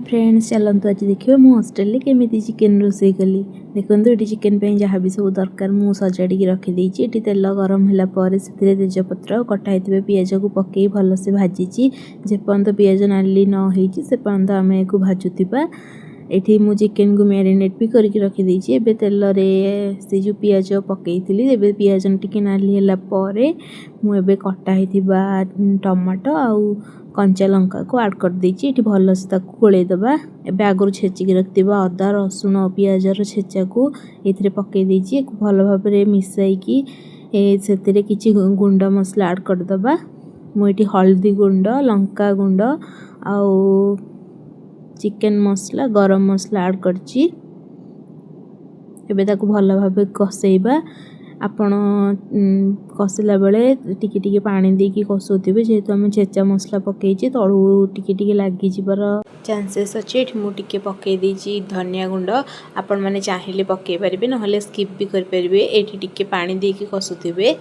Friends चलतु आज देखिए मु हॉस्टल केमी चिकेन रोसे कली देखो ये चिकेन जहाँ भी सब दरकार मु सजाड़ी रखीदे ये तेल गरम होगापर से तेजपत्र कटाई पिज को पकई भलसे भाजी जेपर्यंत पिज नाली नही से पर्यंत आम एक भाजुवा ये मु चिकेन को मैरिनेट भी करके रखीदे ए तेल से जो पिज पकई पिज टी नाली मुझे कटाई टमाटो आउ कंचा लंका को आड कर देछि एठी भल से ताकू गोळेई दबा एबे आगुर छेचि के रखतिबा अदा रसुण पियाज रो छेचा को एथिरे पकई देछि भल भाबरे मिसाई की सेतिरे किछि गुंडा मसला आड कर दबा मु एठी हल्दी गुंड लंका गुंड आउ चिकेन मसला गरम मसला आड करछि एबे ताकू भल भाबे कसेइबा आपण कसिला बेले टिके टिके पानी देकी कसुथिबे जेहेतु आम छेचा मसला पकईछि तळु टिके टिके लागि जिबार चांसेस अछि एठी मु टिके पकई देछि धनिया गुंड आपण माने चाहिले पकई परिबे नहले स्किप भी कर परिबे एठी टिके पानी देकी कसुथिबे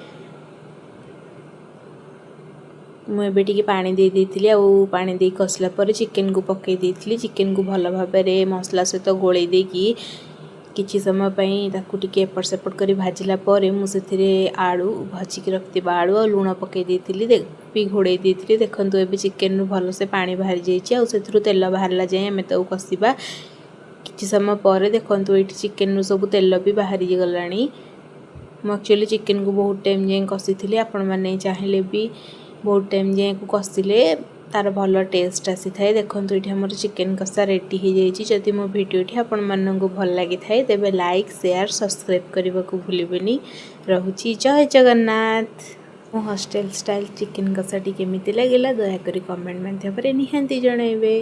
मु एबे टिके पानी दे देथिली आ पानी दे कसला पर चिकेन को पकई देथिली चिकेन को भल भाबरे मसला सहित गोळेई देकी किछि समय पई ताकू टिके एपट सेपट करी भाजिला परे मु सेथिरे आलू भाजिक रखतिबा आलू आ लूण पकई देथिली भी घोड़े देथिली देखंतु एबे चिकेन नु भल से पानी बाहर जाइछि आ सेथुरु तेल बाहरला जाय हमें तो कसिबा किछि समय परे देखंतु एठी चिकेन नु सब तेल भी बाहर गलानी मु एक्चुअली चिकेन को बहुत टाइम जे कसिथिली आपण माने चाहिले भी बहुत टाइम जे को कसिले तार भल टेस्ट आसी थाए देखंतु एठी हमर चिकेन कसा रेडी हो जाइछि जदि मो वीडियोटी आपण माननकु भल लागि थाए तेबे लाइक शेयर सब्सक्राइब करबा को भूलिबेनी रहुछि जय जगन्नाथ मो हॉस्टल स्टाइल चिकेन कसाटी केमिति लागिला दया करी कमेंट माध्यम रे निहांती जणाइबे।